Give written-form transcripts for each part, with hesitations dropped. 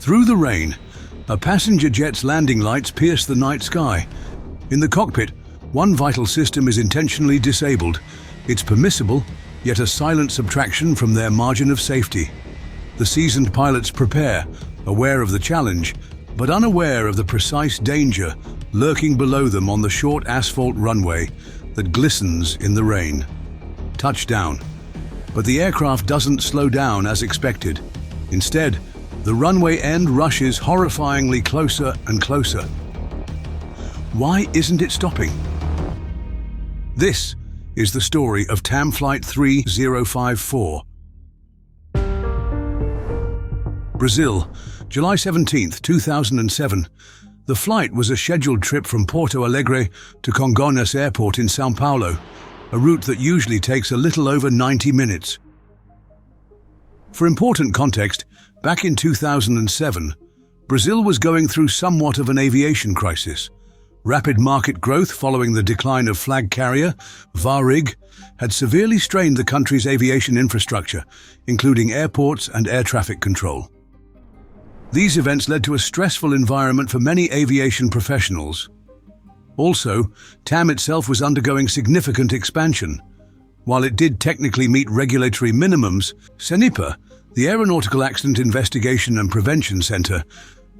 Through the rain, a passenger jet's landing lights pierce the night sky. In the cockpit, one vital system is intentionally disabled. It's permissible, yet a silent subtraction from their margin of safety. The seasoned pilots prepare, aware of the challenge, but unaware of the precise danger lurking below them on the short asphalt runway that glistens in the rain. Touchdown. But the aircraft doesn't slow down as expected. Instead, the runway end rushes horrifyingly closer and closer. Why isn't it stopping? This is the story of TAM Flight 3054. Brazil, July 17, 2007. The flight was a scheduled trip from Porto Alegre to Congonhas Airport in São Paulo, a route that usually takes a little over 90 minutes. For important context, back in 2007, Brazil was going through somewhat of an aviation crisis. Rapid market growth following the decline of flag carrier, Varig, had severely strained the country's aviation infrastructure, including airports and air traffic control. These events led to a stressful environment for many aviation professionals. Also, TAM itself was undergoing significant expansion. While it did technically meet regulatory minimums, CENIPA, the Aeronautical Accident Investigation and Prevention Center,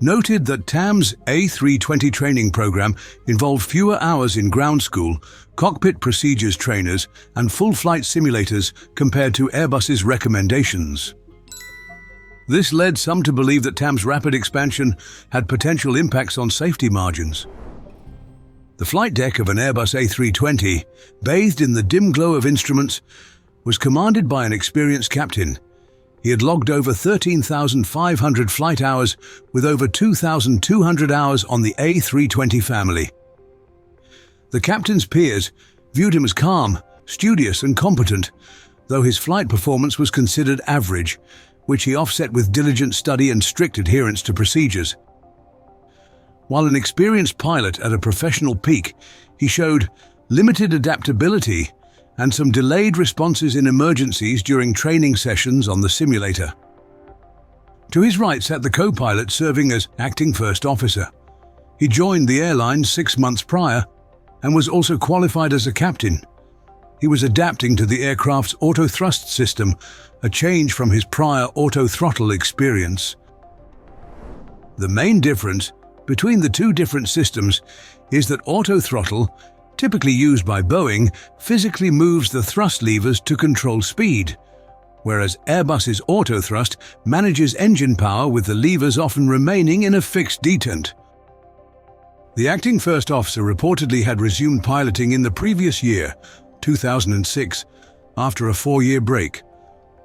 noted that TAM's A320 training program involved fewer hours in ground school, cockpit procedures trainers, and full flight simulators compared to Airbus's recommendations. This led some to believe that TAM's rapid expansion had potential impacts on safety margins. The flight deck of an Airbus A320, bathed in the dim glow of instruments, was commanded by an experienced captain. He had logged over 13,500 flight hours with over 2,200 hours on the A320 family. The captain's peers viewed him as calm, studious and competent, though his flight performance was considered average, which he offset with diligent study and strict adherence to procedures. While an experienced pilot at a professional peak, he showed limited adaptability and some delayed responses in emergencies during training sessions on the simulator. To his right sat the co-pilot serving as acting first officer. He joined the airline 6 months prior and was also qualified as a captain. He was adapting to the aircraft's auto-thrust system, a change from his prior auto-throttle experience. The main difference between the two different systems is that auto-throttle, typically used by Boeing, physically moves the thrust levers to control speed, whereas Airbus's auto-thrust manages engine power with the levers often remaining in a fixed detent. The acting first officer reportedly had resumed piloting in the previous year, 2006, after a 4-year break.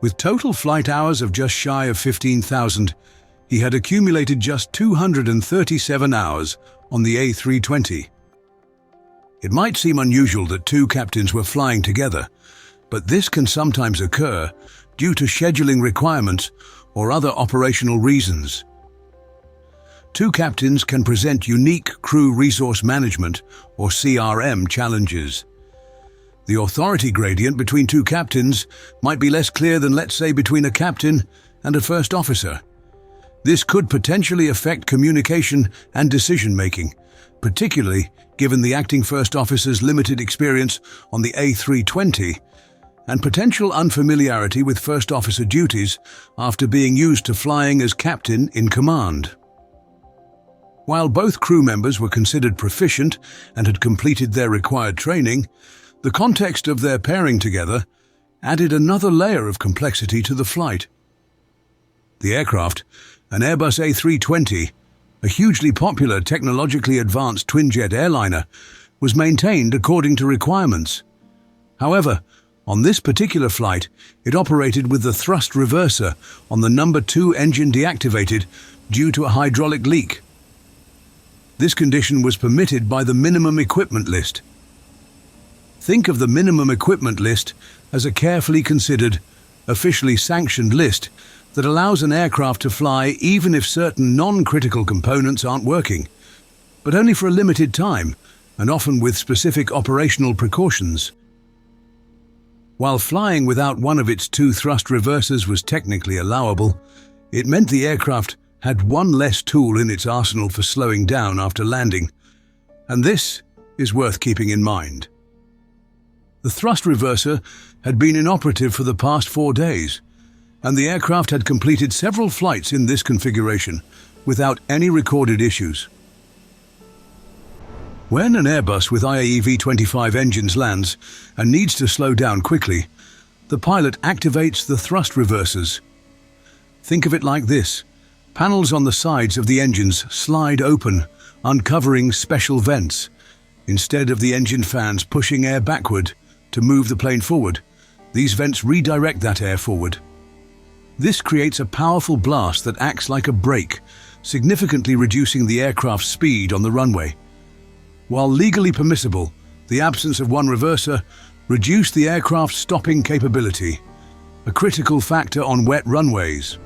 With total flight hours of just shy of 15,000, he had accumulated just 237 hours on the A320. It might seem unusual that two captains were flying together, but this can sometimes occur due to scheduling requirements or other operational reasons. Two captains can present unique crew resource management or CRM challenges. The authority gradient between two captains might be less clear than, let's say, between a captain and a first officer. This could potentially affect communication and decision-making, particularly given the acting first officer's limited experience on the A320 and potential unfamiliarity with first officer duties after being used to flying as captain in command. While both crew members were considered proficient and had completed their required training, the context of their pairing together added another layer of complexity to the flight. The aircraft, an Airbus A320, a hugely popular technologically advanced twin-jet airliner, was maintained according to requirements. However, on this particular flight, it operated with the thrust reverser on the number 2 engine deactivated due to a hydraulic leak. This condition was permitted by the minimum equipment list. Think of the minimum equipment list as a carefully considered, officially sanctioned list that allows an aircraft to fly even if certain non-critical components aren't working, but only for a limited time and often with specific operational precautions. While flying without one of its 2 thrust reversers was technically allowable, it meant the aircraft had one less tool in its arsenal for slowing down after landing, and this is worth keeping in mind. The thrust reverser had been inoperative for the past 4 days, and the aircraft had completed several flights in this configuration without any recorded issues. When an Airbus with IAE V25 engines lands and needs to slow down quickly, the pilot activates the thrust reversers. Think of it like this. Panels on the sides of the engines slide open, uncovering special vents. Instead of the engine fans pushing air backward to move the plane forward, these vents redirect that air forward. This creates a powerful blast that acts like a brake, significantly reducing the aircraft's speed on the runway. While legally permissible, the absence of one reverser reduced the aircraft's stopping capability, a critical factor on wet runways.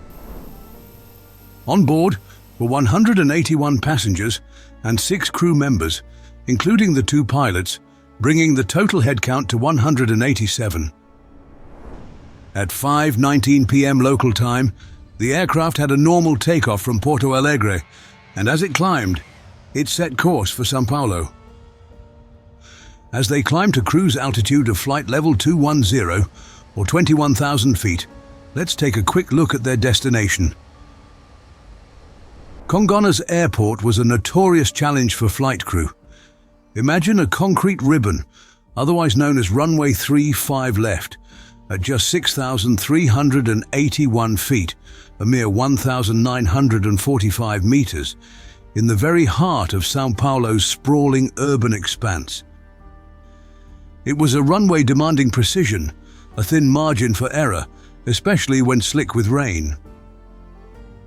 On board were 181 passengers and 6 crew members, including the 2 pilots, bringing the total headcount to 187. At 5:19 p.m. local time, the aircraft had a normal takeoff from Porto Alegre, and as it climbed, it set course for São Paulo. As they climbed to cruise altitude of flight level 210, or 21,000 feet, let's take a quick look at their destination. Congonhas Airport was a notorious challenge for flight crew. Imagine a concrete ribbon, otherwise known as runway 35 left, at just 6,381 feet, a mere 1,945 meters, in the very heart of São Paulo's sprawling urban expanse. It was a runway demanding precision, a thin margin for error, especially when slick with rain.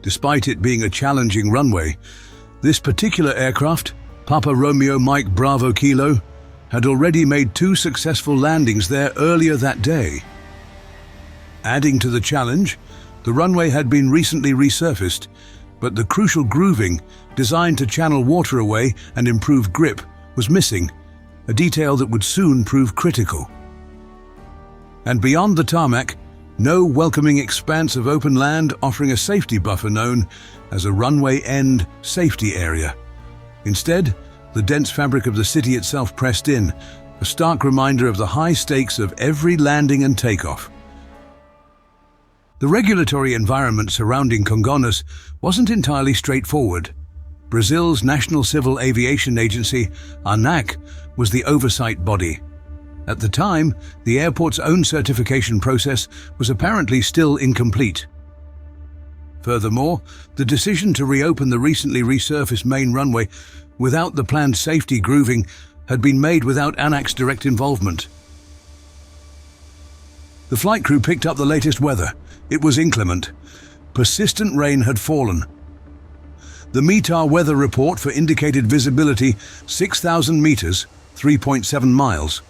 Despite it being a challenging runway, this particular aircraft, Papa Romeo Mike Bravo Kilo, had already made 2 successful landings there earlier that day. Adding to the challenge, the runway had been recently resurfaced, but the crucial grooving, designed to channel water away and improve grip, was missing, a detail that would soon prove critical. And beyond the tarmac, no welcoming expanse of open land offering a safety buffer known as a runway end safety area. Instead, the dense fabric of the city itself pressed in, a stark reminder of the high stakes of every landing and takeoff. The regulatory environment surrounding Congonhas wasn't entirely straightforward. Brazil's National Civil Aviation Agency, ANAC, was the oversight body. At the time, the airport's own certification process was apparently still incomplete. Furthermore, the decision to reopen the recently resurfaced main runway without the planned safety grooving had been made without ANAC's direct involvement. The flight crew picked up the latest weather. It was inclement. Persistent rain had fallen. The METAR weather report for indicated visibility 6,000 meters, 3.7 miles,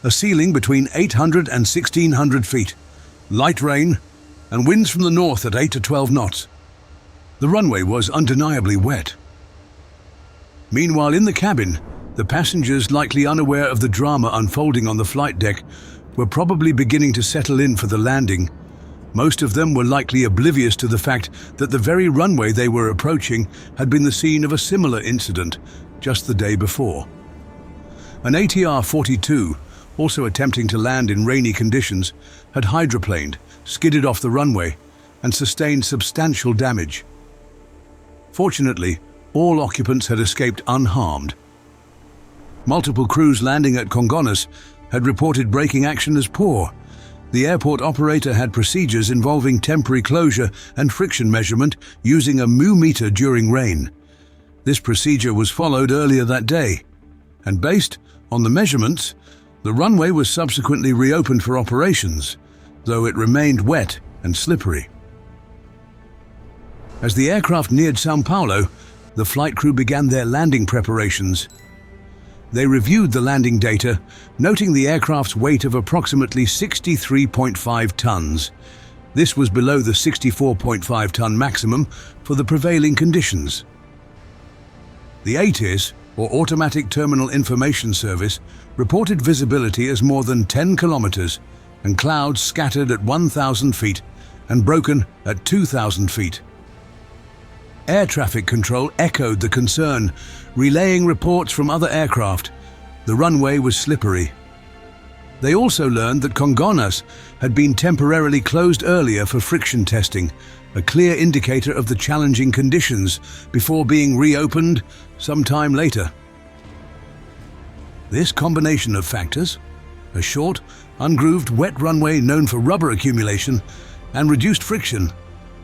a ceiling between 800 and 1,600 feet, light rain, and winds from the north at 8 to 12 knots. The runway was undeniably wet. Meanwhile, in the cabin, the passengers, likely unaware of the drama unfolding on the flight deck, were probably beginning to settle in for the landing. Most of them were likely oblivious to the fact that the very runway they were approaching had been the scene of a similar incident just the day before. An ATR-42, also attempting to land in rainy conditions, had hydroplaned, skidded off the runway, and sustained substantial damage. Fortunately, all occupants had escaped unharmed. Multiple crews landing at Congonhas had reported braking action as poor. The airport operator had procedures involving temporary closure and friction measurement using a mu meter during rain. This procedure was followed earlier that day, and based on the measurements, the runway was subsequently reopened for operations, though it remained wet and slippery. As the aircraft neared São Paulo, the flight crew began their landing preparations. They reviewed the landing data, noting the aircraft's weight of approximately 63.5 tons. This was below the 64.5-ton maximum for the prevailing conditions. The ATIS, or Automatic Terminal Information Service, reported visibility as more than 10 kilometers and clouds scattered at 1,000 feet and broken at 2,000 feet. Air traffic control echoed the concern, relaying reports from other aircraft. The runway was slippery. They also learned that Congonhas had been temporarily closed earlier for friction testing, a clear indicator of the challenging conditions, before being reopened sometime later. This combination of factors, a short, ungrooved wet runway known for rubber accumulation and reduced friction,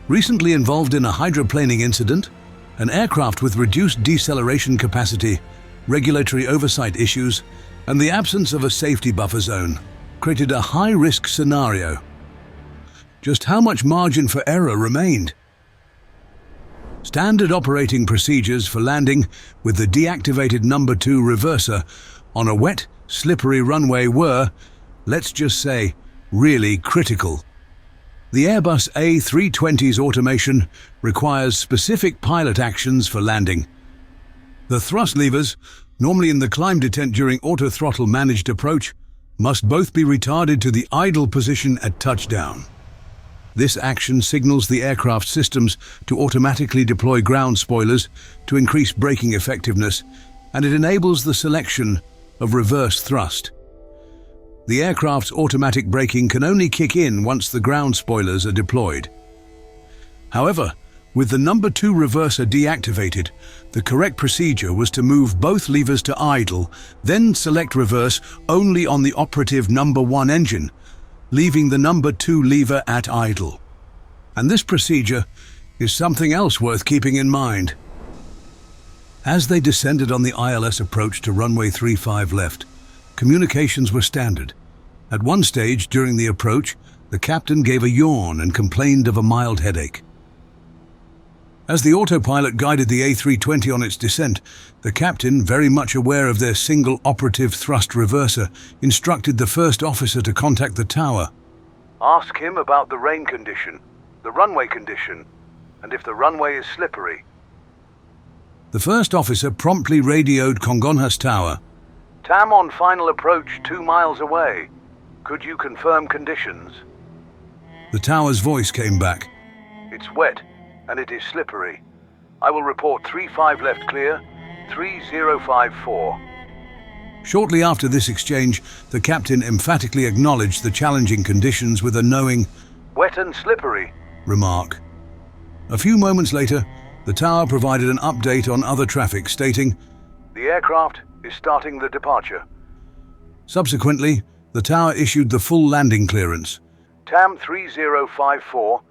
recently involved in a hydroplaning incident, an aircraft with reduced deceleration capacity, regulatory oversight issues, and the absence of a safety buffer zone, created a high-risk scenario. Just how much margin for error remained? Standard operating procedures for landing with the deactivated number 2 reverser on a wet, slippery runway were, let's just say, really critical. The Airbus A320's automation requires specific pilot actions for landing. The thrust levers, normally in the climb detent during auto-throttle managed approach, must both be retarded to the idle position at touchdown. This action signals the aircraft systems to automatically deploy ground spoilers to increase braking effectiveness, and it enables the selection of reverse thrust. The aircraft's automatic braking can only kick in once the ground spoilers are deployed. However, with the number 2 reverser deactivated, the correct procedure was to move both levers to idle, then select reverse only on the operative number 1 engine, leaving the number 2 lever at idle. And this procedure is something else worth keeping in mind. As they descended on the ILS approach to runway 35 left, communications were standard. At one stage during the approach, the captain gave a yawn and complained of a mild headache. As the autopilot guided the A320 on its descent, the captain, very much aware of their single operative thrust reverser, instructed the first officer to contact the tower. Ask him about the rain condition, the runway condition, and if the runway is slippery. The first officer promptly radioed Congonhas Tower. TAM on final approach 2 miles away. Could you confirm conditions? The tower's voice came back. It's wet, and it is slippery. I will report 35 left clear, 3054. Shortly after this exchange, the captain emphatically acknowledged the challenging conditions with a knowing, "Wet and slippery," remark. A few moments later, the tower provided an update on other traffic, stating, "The aircraft is starting the departure." Subsequently, the tower issued the full landing clearance. TAM 3054,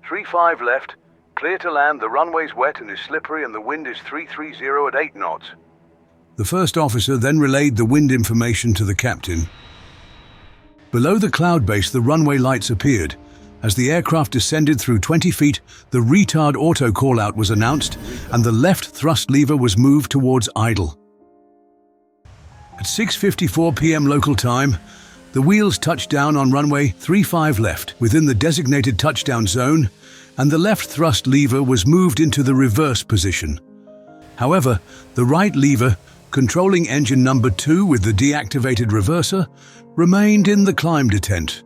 35 left, clear to land. The runway's wet and is slippery and the wind is 330 at 8 knots. The first officer then relayed the wind information to the captain. Below the cloud base, the runway lights appeared. As the aircraft descended through 20 feet, the retard auto call-out was announced and the left thrust lever was moved towards idle. At 6:54 p.m. local time, the wheels touched down on runway 35 left within the designated touchdown zone, and the left thrust lever was moved into the reverse position. However, the right lever, controlling engine number 2 with the deactivated reverser, remained in the climb detent.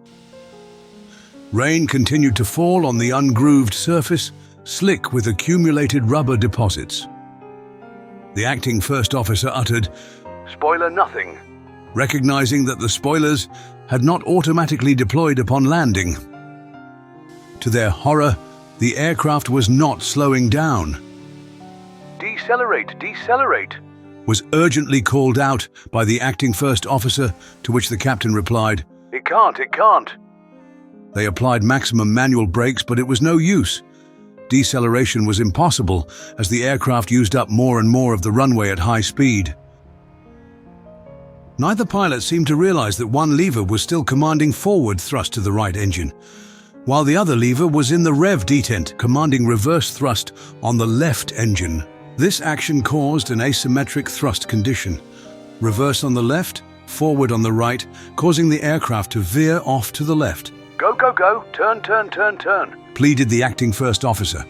Rain continued to fall on the ungrooved surface, slick with accumulated rubber deposits. The acting first officer uttered, "Spoiler nothing," recognizing that the spoilers had not automatically deployed upon landing. To their horror, the aircraft was not slowing down. "Decelerate, decelerate," was urgently called out by the acting first officer, to which the captain replied, It can't. They applied maximum manual brakes, but it was no use. Deceleration was impossible as the aircraft used up more and more of the runway at high speed. Neither pilot seemed to realize that one lever was still commanding forward thrust to the right engine, while the other lever was in the rev detent, commanding reverse thrust on the left engine. This action caused an asymmetric thrust condition. Reverse on the left, forward on the right, causing the aircraft to veer off to the left. Go, turn, Pleaded the acting first officer.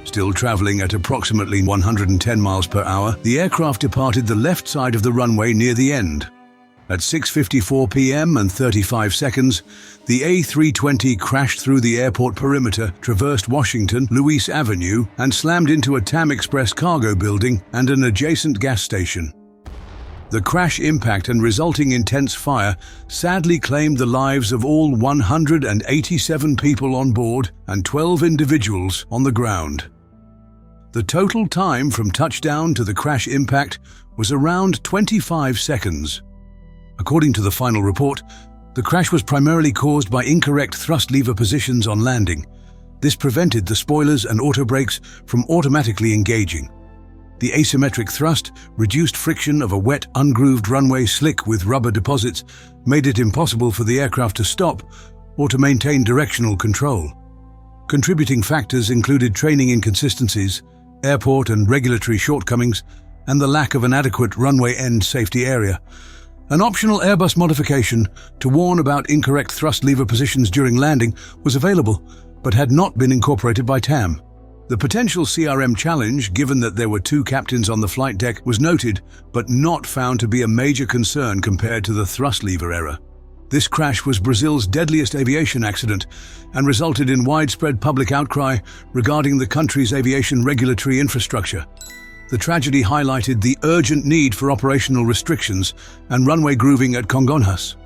Still traveling at approximately 110 miles per hour, the aircraft departed the left side of the runway near the end. At 6:54 p.m. and 35 seconds, the A320 crashed through the airport perimeter, traversed Washington, Louis Avenue, and slammed into a TAM Express cargo building and an adjacent gas station. The crash impact and resulting intense fire sadly claimed the lives of all 187 people on board and 12 individuals on the ground. The total time from touchdown to the crash impact was around 25 seconds. According to the final report, the crash was primarily caused by incorrect thrust lever positions on landing. This prevented the spoilers and auto brakes from automatically engaging. The asymmetric thrust, reduced friction of a wet, ungrooved runway slick with rubber deposits made it impossible for the aircraft to stop or to maintain directional control. Contributing factors included training inconsistencies, airport and regulatory shortcomings, and the lack of an adequate runway end safety area. An optional Airbus modification to warn about incorrect thrust lever positions during landing was available, but had not been incorporated by TAM. The potential CRM challenge, given that there were 2 captains on the flight deck, was noted, but not found to be a major concern compared to the thrust lever error. This crash was Brazil's deadliest aviation accident and resulted in widespread public outcry regarding the country's aviation regulatory infrastructure. The tragedy highlighted the urgent need for operational restrictions and runway grooving at Congonhas.